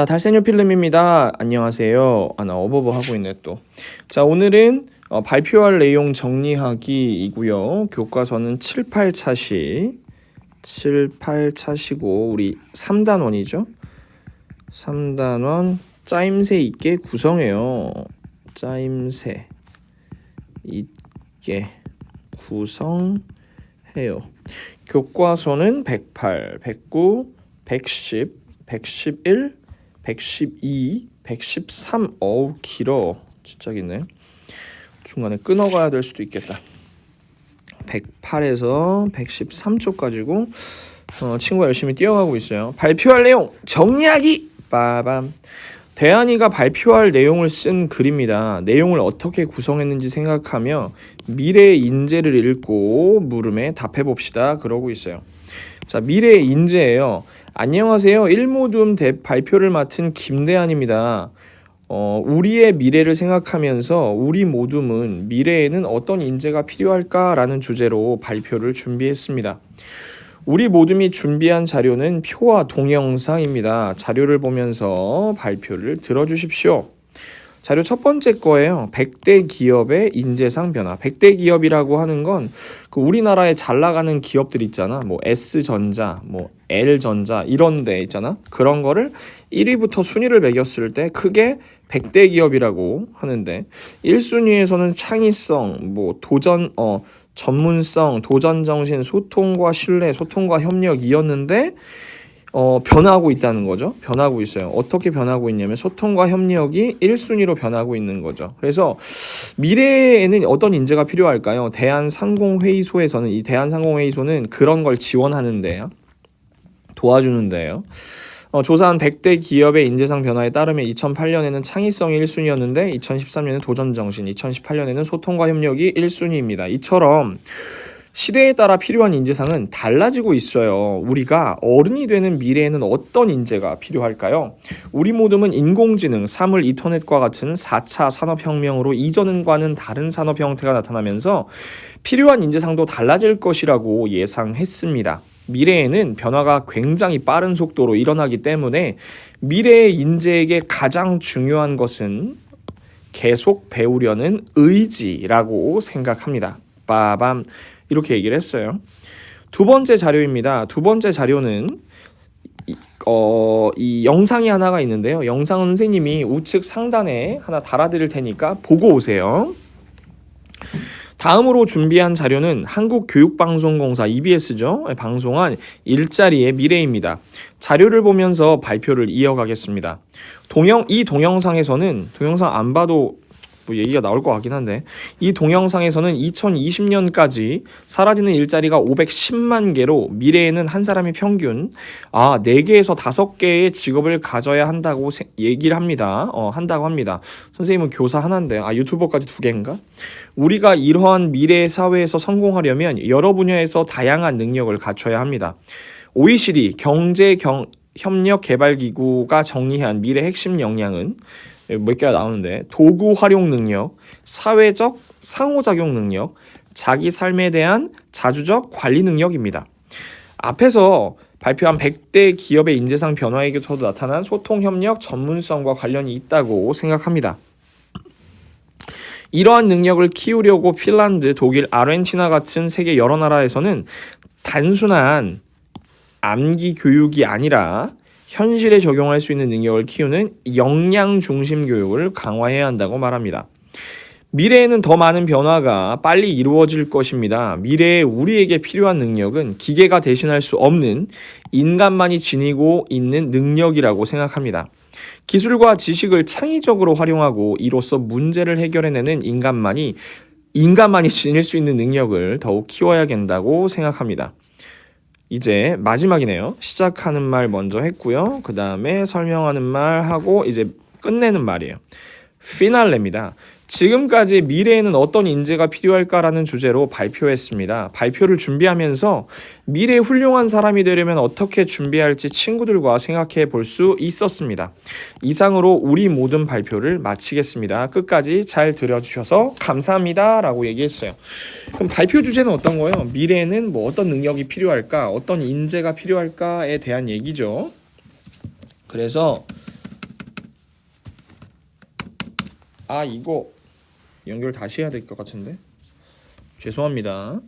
자, 달생유 필름입니다. 안녕하세요. 나 어버버 하고 있네 또. 자, 오늘은 발표할 내용 정리하기이고요. 교과서는 7, 8차시고 우리 3단원이죠. 3단원 짜임새 있게 구성해요. 짜임새 있게 구성해요. 교과서는 108, 109, 110, 111, 112, 113. 어우 길어. 진짜 기네. 중간에 끊어가야 될 수도 있겠다. 108에서 113쪽까지고 친구가 열심히 뛰어가고 있어요. 발표할 내용 정리하기. 빠밤. 대한이가 발표할 내용을 쓴 글입니다. 내용을 어떻게 구성했는지 생각하며 미래의 인재를 읽고 물음에 답해봅시다. 그러고 있어요. 자, 미래의 인재예요. 안녕하세요. 1모둠 발표를 맡은 김대한입니다. 우리의 미래를 생각하면서 우리 모둠은 미래에는 어떤 인재가 필요할까라는 주제로 발표를 준비했습니다. 우리 모둠이 준비한 자료는 표와 동영상입니다. 자료를 보면서 발표를 들어주십시오. 자료 첫 번째 거예요. 100대 기업의 인재상 변화. 100대 기업이라고 하는 건 그 우리나라에 잘 나가는 기업들 있잖아. 뭐 S전자, 뭐 L전자 이런 데 있잖아. 그런 거를 1위부터 순위를 매겼을 때 크게 100대 기업이라고 하는데 1순위에서는 창의성, 뭐 전문성, 도전정신, 소통과 신뢰, 소통과 협력이었는데 변하고 있다는 거죠. 변하고 있어요. 어떻게 변하고 있냐면 소통과 협력이 1순위로 변하고 있는 거죠. 그래서 미래에는 어떤 인재가 필요할까요? 대한상공회의소에서는 이 대한상공회의소는 그런 걸 지원하는데요. 도와주는데요. 조사한 100대 기업의 인재상 변화에 따르면 2008년에는 창의성이 1순위였는데 2013년에는 도전정신, 2018년에는 소통과 협력이 1순위입니다. 이처럼 시대에 따라 필요한 인재상은 달라지고 있어요. 우리가 어른이 되는 미래에는 어떤 인재가 필요할까요? 우리 모둠은 인공지능, 사물, 인터넷과 같은 4차 산업혁명으로 이전과는 다른 산업 형태가 나타나면서 필요한 인재상도 달라질 것이라고 예상했습니다. 미래에는 변화가 굉장히 빠른 속도로 일어나기 때문에 미래의 인재에게 가장 중요한 것은 계속 배우려는 의지라고 생각합니다. 빠밤. 이렇게 얘기를 했어요. 두 번째 자료입니다. 두 번째 자료는 이 영상이 하나가 있는데요. 영상은 선생님이 우측 상단에 하나 달아드릴 테니까 보고 오세요. 다음으로 준비한 자료는 한국교육방송공사 EBS죠. 방송한 일자리의 미래입니다. 자료를 보면서 발표를 이어가겠습니다. 이 동영상에서는 동영상 안 봐도 뭐 얘기가 나올 것 같긴 한데 이 동영상에서는 2020년까지 사라지는 일자리가 510만 개로 미래에는 한 사람이 평균 4개에서 5개의 직업을 가져야 한다고 얘기를 합니다. 한다고 합니다. 선생님은 교사 하나인데 유튜버까지 2개인가? 우리가 이러한 미래 사회에서 성공하려면 여러 분야에서 다양한 능력을 갖춰야 합니다. OECD 경제협력개발기구가 정리한 미래 핵심 역량은 몇 개가 나오는데 도구 활용 능력, 사회적 상호작용 능력, 자기 삶에 대한 자주적 관리 능력입니다. 앞에서 발표한 100대 기업의 인재상 변화에서도 나타난 소통, 협력, 전문성과 관련이 있다고 생각합니다. 이러한 능력을 키우려고 핀란드, 독일, 아르헨티나 같은 세계 여러 나라에서는 단순한 암기 교육이 아니라 현실에 적용할 수 있는 능력을 키우는 역량 중심 교육을 강화해야 한다고 말합니다. 미래에는 더 많은 변화가 빨리 이루어질 것입니다. 미래에 우리에게 필요한 능력은 기계가 대신할 수 없는 인간만이 지니고 있는 능력이라고 생각합니다. 기술과 지식을 창의적으로 활용하고 이로써 문제를 해결해내는 인간만이 지닐 수 있는 능력을 더욱 키워야 된다고 생각합니다. 이제 마지막이네요. 시작하는 말 먼저 했고요. 그 다음에 설명하는 말 하고 이제 끝내는 말이에요. 피날레입니다. 지금까지 미래에는 어떤 인재가 필요할까라는 주제로 발표했습니다. 발표를 준비하면서 미래의 훌륭한 사람이 되려면 어떻게 준비할지 친구들과 생각해 볼 수 있었습니다. 이상으로 우리 모든 발표를 마치겠습니다. 끝까지 잘 들어주셔서 감사합니다 라고 얘기했어요. 그럼 발표 주제는 어떤 거예요? 미래에는 뭐 어떤 능력이 필요할까? 어떤 인재가 필요할까에 대한 얘기죠. 그래서 이거 연결 다시 해야 될 것 같은데 죄송합니다.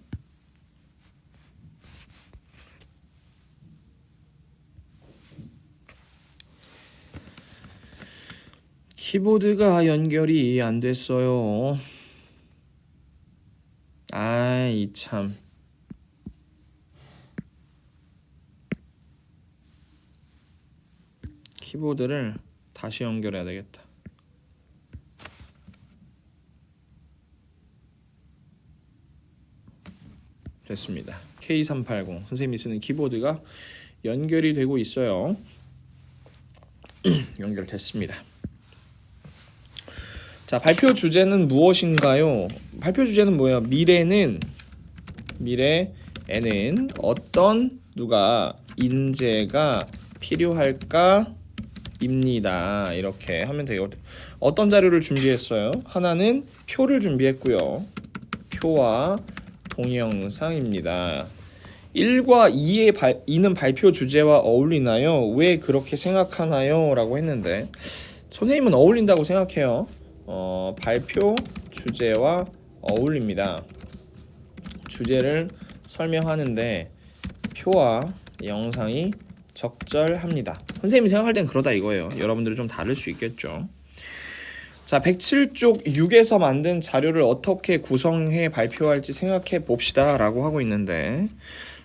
키보드가 연결이 안 됐어요. 아이 참. 키보드를 다시 연결해야 되겠다. 됐습니다. K380 선생님이 쓰는 키보드가 연결이 되고 있어요. 연결됐습니다. 자, 발표 주제는 무엇인가요? 발표 주제는 뭐예요? 미래에는 어떤 누가 인재가 필요할까? 입니다. 이렇게 하면 되거든요. 어떤 자료를 준비했어요? 하나는 표를 준비했고요. 표와 동영상입니다. 1과 2는 발표 주제와 어울리나요? 왜 그렇게 생각하나요? 라고 했는데 선생님은 어울린다고 생각해요. 발표 주제와 어울립니다. 주제를 설명하는데 표와 영상이 적절합니다. 선생님이 생각할 땐 그러다 이거예요. 여러분들은 좀 다를 수 있겠죠. 자, 107쪽 6에서 만든 자료를 어떻게 구성해 발표할지 생각해 봅시다 라고 하고 있는데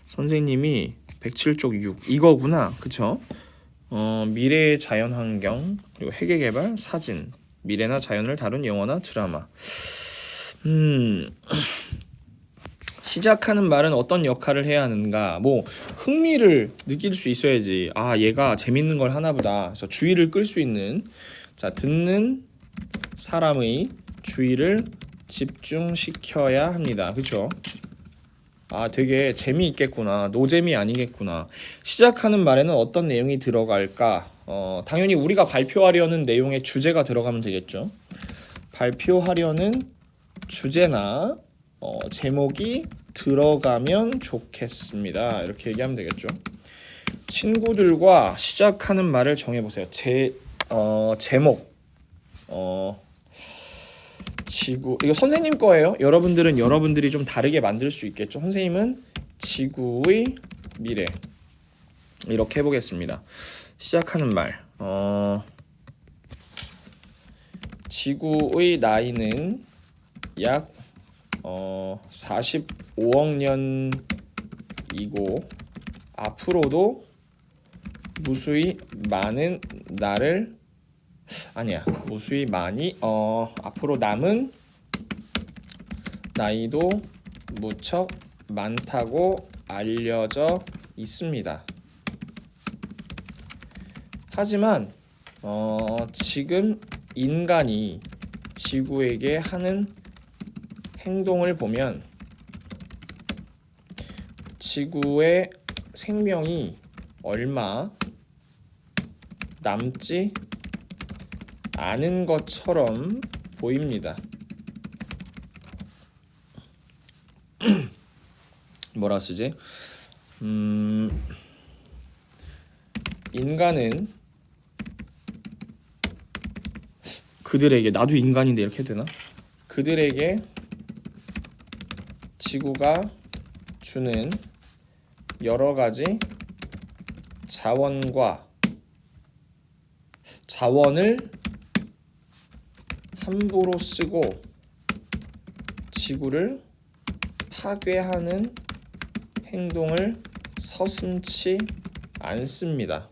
선생님이 107쪽 6 이거구나. 그쵸? 미래의 자연환경 그리고 회계개발 사진 미래나 자연을 다룬 영화나 드라마. 시작하는 말은 어떤 역할을 해야 하는가? 뭐 흥미를 느낄 수 있어야지. 얘가 재밌는 걸 하나 보다. 그래서 주의를 끌 수 있는 자, 듣는 사람의 주의를 집중시켜야 합니다. 그렇죠? 되게 재미있겠구나. 노잼이 아니겠구나. 시작하는 말에는 어떤 내용이 들어갈까? 당연히 우리가 발표하려는 내용의 주제가 들어가면 되겠죠. 발표하려는 주제나 제목이 들어가면 좋겠습니다. 이렇게 얘기하면 되겠죠. 친구들과 시작하는 말을 정해보세요. 제목 지구 이거 선생님 거예요. 여러분들은 여러분들이 좀 다르게 만들 수 있겠죠. 선생님은 지구의 미래 이렇게 해보겠습니다. 시작하는 말 지구의 나이는 약 45억 년이고 앞으로도 무수히 많은 무수히 많이 앞으로 남은 나이도 무척 많다고 알려져 있습니다. 하지만 지금 인간이 지구에게 하는 행동을 보면 지구의 생명이 얼마 남지 않은 것처럼 보입니다. 뭐라 쓰지? 인간은 그들에게 나도 인간인데 이렇게 되나? 그들에게 지구가 주는 여러 가지 자원을 함부로 쓰고 지구를 파괴하는 행동을 서슴지 않습니다.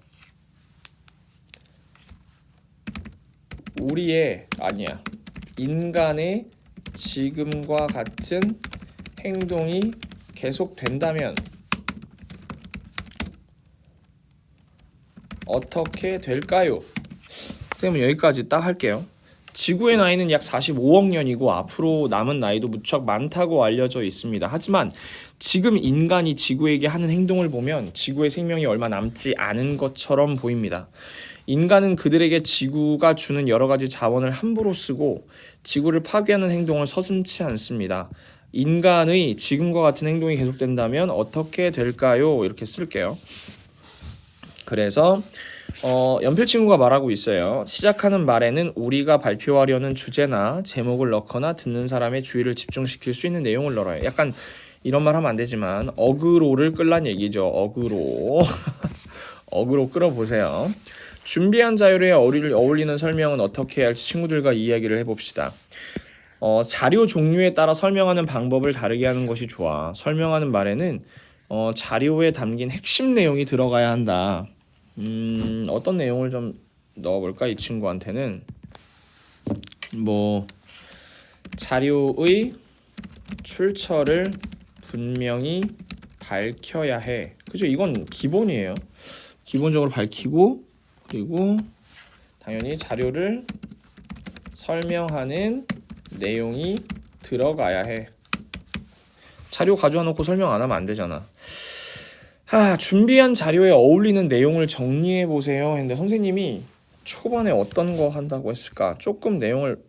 인간의 지금과 같은 행동이 계속된다면 어떻게 될까요? 선생님은 여기까지 딱 할게요. 지구의 나이는 약 45억 년이고 앞으로 남은 나이도 무척 많다고 알려져 있습니다. 하지만 지금 인간이 지구에게 하는 행동을 보면 지구의 생명이 얼마 남지 않은 것처럼 보입니다. 인간은 그들에게 지구가 주는 여러 가지 자원을 함부로 쓰고 지구를 파괴하는 행동을 서슴지 않습니다. 인간의 지금과 같은 행동이 계속된다면 어떻게 될까요? 이렇게 쓸게요. 그래서 연필 친구가 말하고 있어요. 시작하는 말에는 우리가 발표하려는 주제나 제목을 넣거나 듣는 사람의 주의를 집중시킬 수 있는 내용을 넣어요. 약간 이런 말 하면 안 되지만 어그로를 끌란 얘기죠. 어그로. 어그로 끌어보세요. 준비한 자료에 어울리는 설명은 어떻게 해야 할지 친구들과 이야기를 해봅시다. 자료 종류에 따라 설명하는 방법을 다르게 하는 것이 좋아. 설명하는 말에는 자료에 담긴 핵심 내용이 들어가야 한다. 어떤 내용을 좀 넣어볼까? 이 친구한테는 뭐 자료의 출처를 분명히 밝혀야 해. 그죠? 이건 기본이에요. 기본적으로 밝히고, 그리고 당연히 자료를 설명하는 내용이 들어가야 해. 자료 가져와 놓고 설명 안 하면 안 되잖아. 준비한 자료에 어울리는 내용을 정리해 보세요 했는데 선생님이 초반에 어떤 거 한다고 했을까? 조금 내용을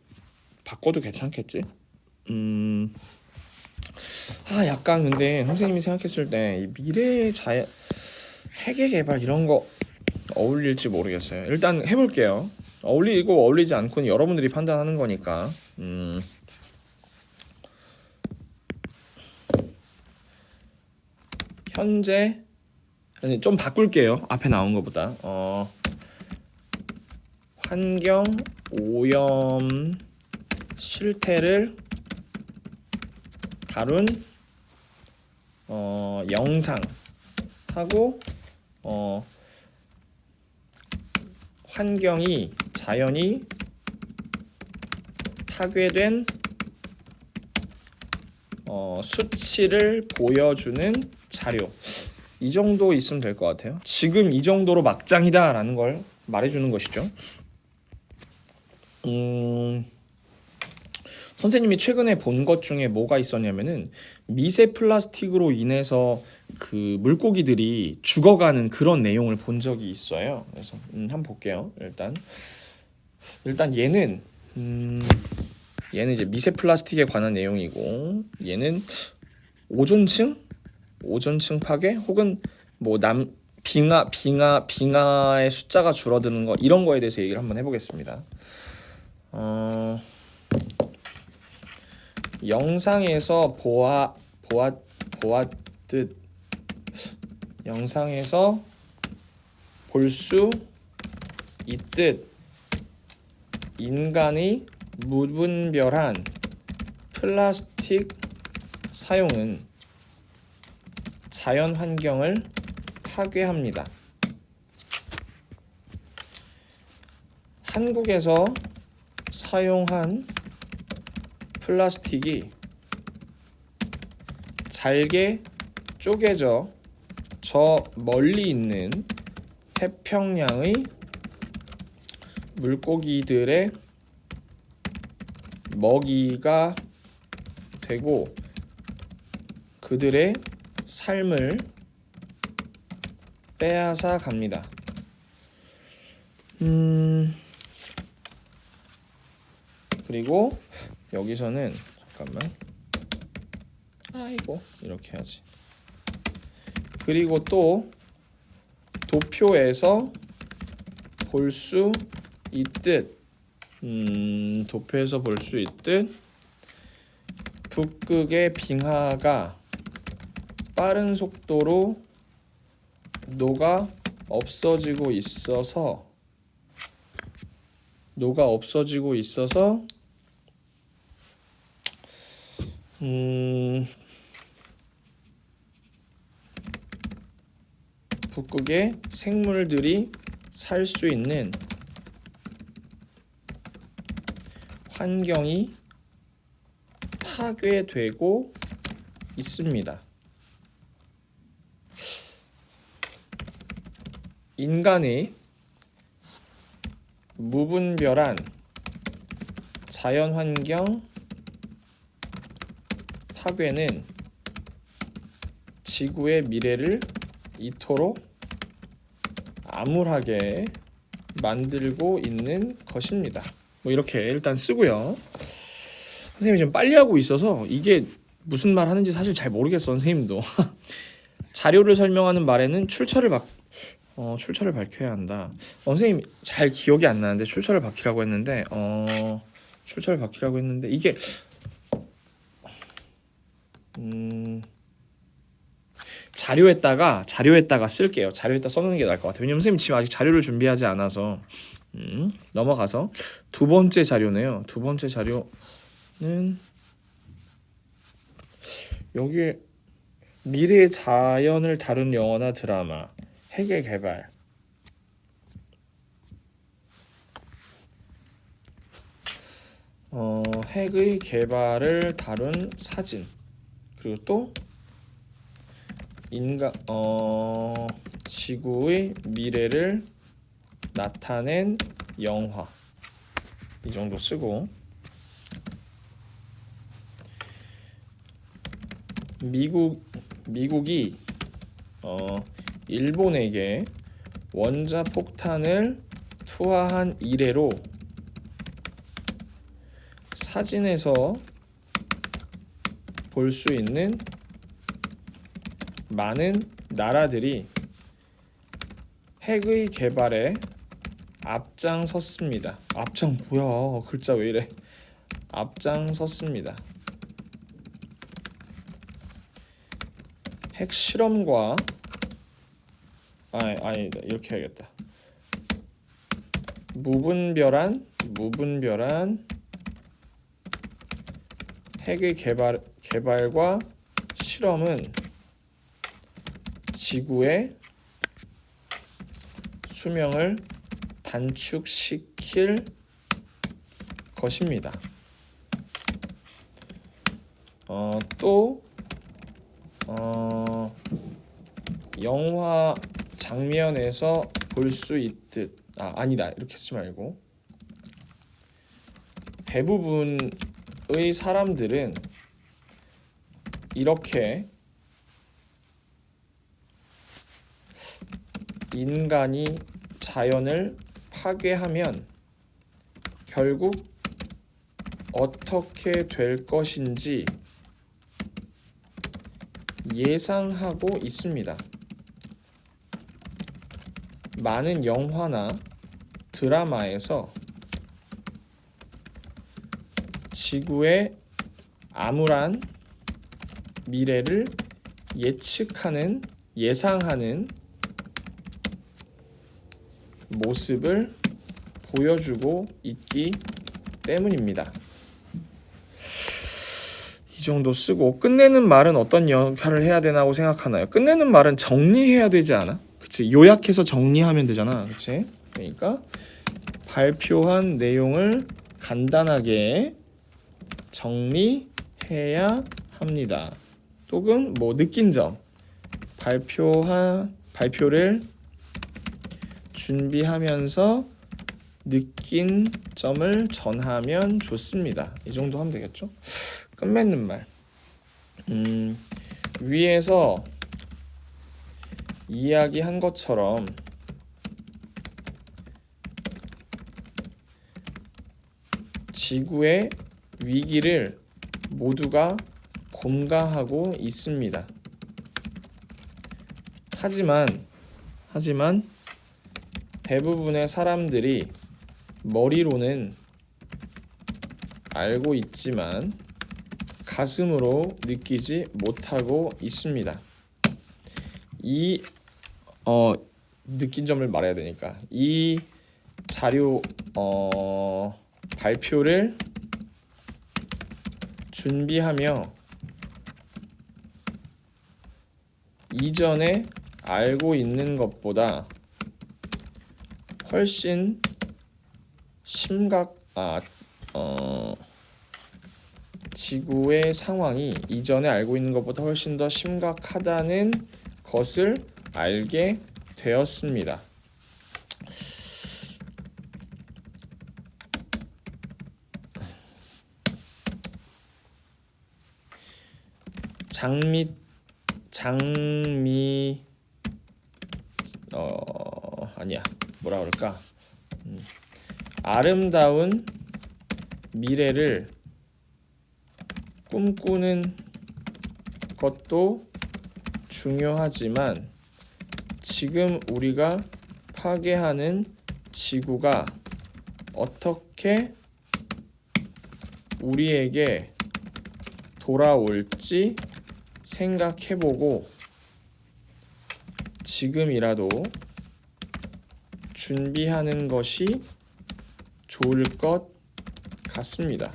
바꿔도 괜찮겠지? 약간 근데 선생님이 생각했을 때 이 미래 회계 개발 이런 거 어울릴지 모르겠어요. 일단 해볼게요. 어울리고 어울리지 않고는 여러분들이 판단하는 거니까. 현재 좀 바꿀게요. 앞에 나온 것보다. 환경 오염 실태를 다룬 영상하고 환경이 자연히 파괴된 수치를 보여주는 자료. 이 정도 있으면 될 것 같아요. 지금 이 정도로 막장이다 라는 걸 말해주는 것이죠. 선생님이 최근에 본 것 중에 뭐가 있었냐면은 미세 플라스틱으로 인해서 그 물고기들이 죽어가는 그런 내용을 본 적이 있어요. 그래서 한번 볼게요. 일단 얘는 이제 미세 플라스틱에 관한 내용이고, 얘는 오존층 파괴 혹은 뭐 빙하의 숫자가 줄어드는 거, 이런 거에 대해서 얘기를 한번 해보겠습니다. 영상에서 보았듯 영상에서 볼 수 있듯 인간의 무분별한 플라스틱 사용은 자연 환경을 파괴합니다. 한국에서 사용한 플라스틱이 잘게 쪼개져 저 멀리 있는 태평양의 물고기들의 먹이가 되고 그들의 삶을 빼앗아 갑니다. 그리고 여기서는 잠깐만, 이렇게 하지. 그리고 또 도표에서 볼 수 있듯 북극의 빙하가 빠른 속도로 녹아 없어지고 있어서 북극의 생물들이 살 수 있는 환경이 파괴되고 있습니다. 인간의 무분별한 자연환경 파괴는 지구의 미래를 이토록 암울하게 만들고 있는 것입니다. 뭐 이렇게 일단 쓰고요. 선생님이 좀 빨리 하고 있어서 이게 무슨 말 하는지 사실 잘 모르겠어. 선생님도 자료를 설명하는 말에는 출처를 출처를 밝혀야 한다. 선생님 잘 기억이 안 나는데 출처를 밝히라고 했는데 출처를 밝히라고 했는데 이게 자료에다가 쓸게요. 자료에다 써놓는 게 나을 것 같아요. 왜냐면 선생님 지금 아직 자료를 준비하지 않아서. 넘어가서 두 번째 자료네요. 두 번째 자료는 여기에 미래의 자연을 다룬 영화나 드라마, 핵의 개발. 핵의 개발을 다룬 사진. 그리고 또 지구의 미래를 나타낸 영화. 이 정도 쓰고 미국이 일본에게 원자폭탄을 투하한 이래로 사진에서 볼 수 있는 많은 나라들이 핵의 개발에 앞장섰습니다. 앞장 뭐야? 글자 왜 이래? 앞장섰습니다. 핵 실험과 아니 이렇게 해야겠다. 무분별한 핵의 개발과 실험은 지구의 수명을 단축시킬 것입니다. 또 영화 장면에서 볼 수 있듯 아니다 이렇게 쓰지 말고 대부분의 사람들은 이렇게 인간이 자연을 파괴하면 결국 어떻게 될 것인지 예상하고 있습니다. 많은 영화나 드라마에서 지구의 암울한 미래를 예상하는 모습을 보여주고 있기 때문입니다. 이 정도 쓰고 끝내는 말은 어떤 역할을 해야 되나고 생각하나요? 끝내는 말은 정리해야 되지 않아? 그치? 요약해서 정리하면 되잖아. 그치? 그러니까 발표한 내용을 간단하게 정리해야 합니다. 또는 느낀 점 발표를 준비하면서 느낀 점을 전하면 좋습니다. 이 정도 하면 되겠죠? 끝맺는 말. 위에서 이야기한 것처럼 지구의 위기를 모두가 공감하고 있습니다. 하지만 대부분의 사람들이 머리로는 알고 있지만 가슴으로 느끼지 못하고 있습니다. 이 느낀 점을 말해야 되니까 이 자료 발표를 준비하며 이전에 알고 있는 것보다 훨씬 지구의 상황이 이전에 알고 있는 것보다 훨씬 더 심각하다는 것을 알게 되었습니다. 아름다운 미래를 꿈꾸는 것도 중요하지만 지금 우리가 파괴하는 지구가 어떻게 우리에게 돌아올지 생각해보고 지금이라도 준비하는 것이 좋을 것 같습니다.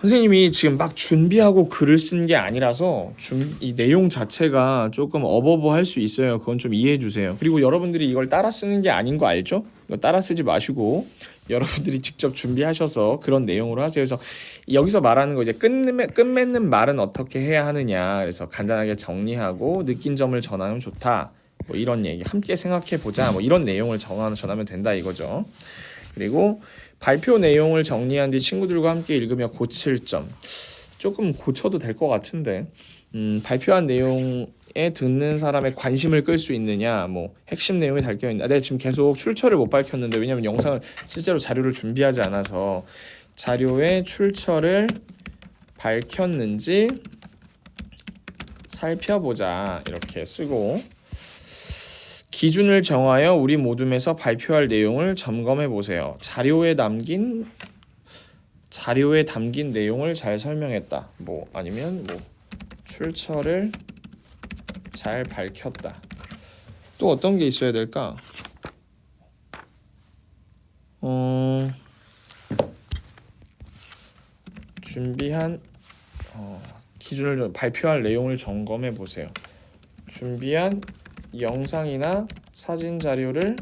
선생님이 지금 막 준비하고 글을 쓴 게 아니라서 이 내용 자체가 조금 어버버할 수 있어요. 그건 좀 이해해 주세요. 그리고 여러분들이 이걸 따라 쓰는 게 아닌 거 알죠? 이거 따라 쓰지 마시고 여러분들이 직접 준비하셔서 그런 내용으로 하세요. 그래서 여기서 말하는 거 이제 끝맺는 말은 어떻게 해야 하느냐. 그래서 간단하게 정리하고 느낀 점을 전하면 좋다. 뭐 이런 얘기 함께 생각해 보자. 뭐 이런 내용을 전하면 된다 이거죠. 그리고 발표 내용을 정리한 뒤 친구들과 함께 읽으며 고칠 점. 조금 고쳐도 될 것 같은데 발표한 내용에 듣는 사람의 관심을 끌 수 있느냐, 뭐 핵심 내용이 담겨있는데 내가 지금 계속 출처를 못 밝혔는데 왜냐면 영상을 실제로 자료를 준비하지 않아서 자료의 출처를 밝혔는지 살펴보자 이렇게 쓰고 기준을 정하여 우리 모둠에서 발표할 내용을 점검해 보세요. 자료에 담긴 내용을 잘 설명했다. 뭐 아니면 뭐 출처를 잘 밝혔다. 또 어떤 게 있어야 될까? 준비한 기준을 좀 발표할 내용을 점검해 보세요. 준비한 영상이나 사진 자료를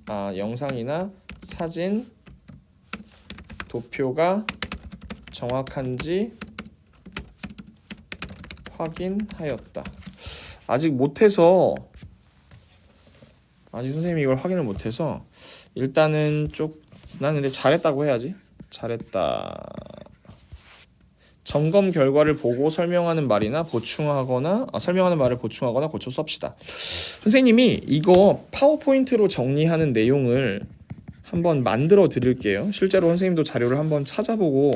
영상이나 사진 도표가 정확한지 확인하였다. 아직 선생님이 이걸 확인을 못해서 일단은 난 근데 잘했다고 해야지. 잘했다. 점검 결과를 보고 설명하는 말을 보충하거나 고쳐 썹시다. 선생님이 이거 파워포인트로 정리하는 내용을 한번 만들어 드릴게요. 실제로 선생님도 자료를 한번 찾아보고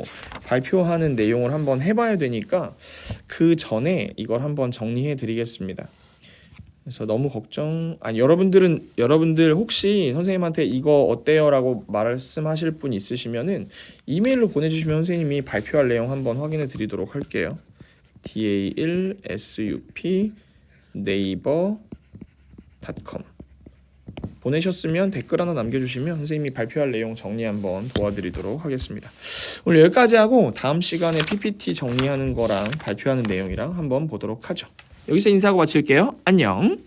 발표하는 내용을 한번 해봐야 되니까 그 전에 이걸 한번 정리해 드리겠습니다. 그래서 너무 여러분들 혹시 선생님한테 이거 어때요? 라고 말씀하실 분 있으시면은 이메일로 보내주시면 선생님이 발표할 내용 한번 확인해 드리도록 할게요. dal@sup@naver.com 보내셨으면 댓글 하나 남겨주시면 선생님이 발표할 내용 정리 한번 도와드리도록 하겠습니다. 오늘 여기까지 하고 다음 시간에 PPT 정리하는 거랑 발표하는 내용이랑 한번 보도록 하죠. 여기서 인사하고 마칠게요. 안녕.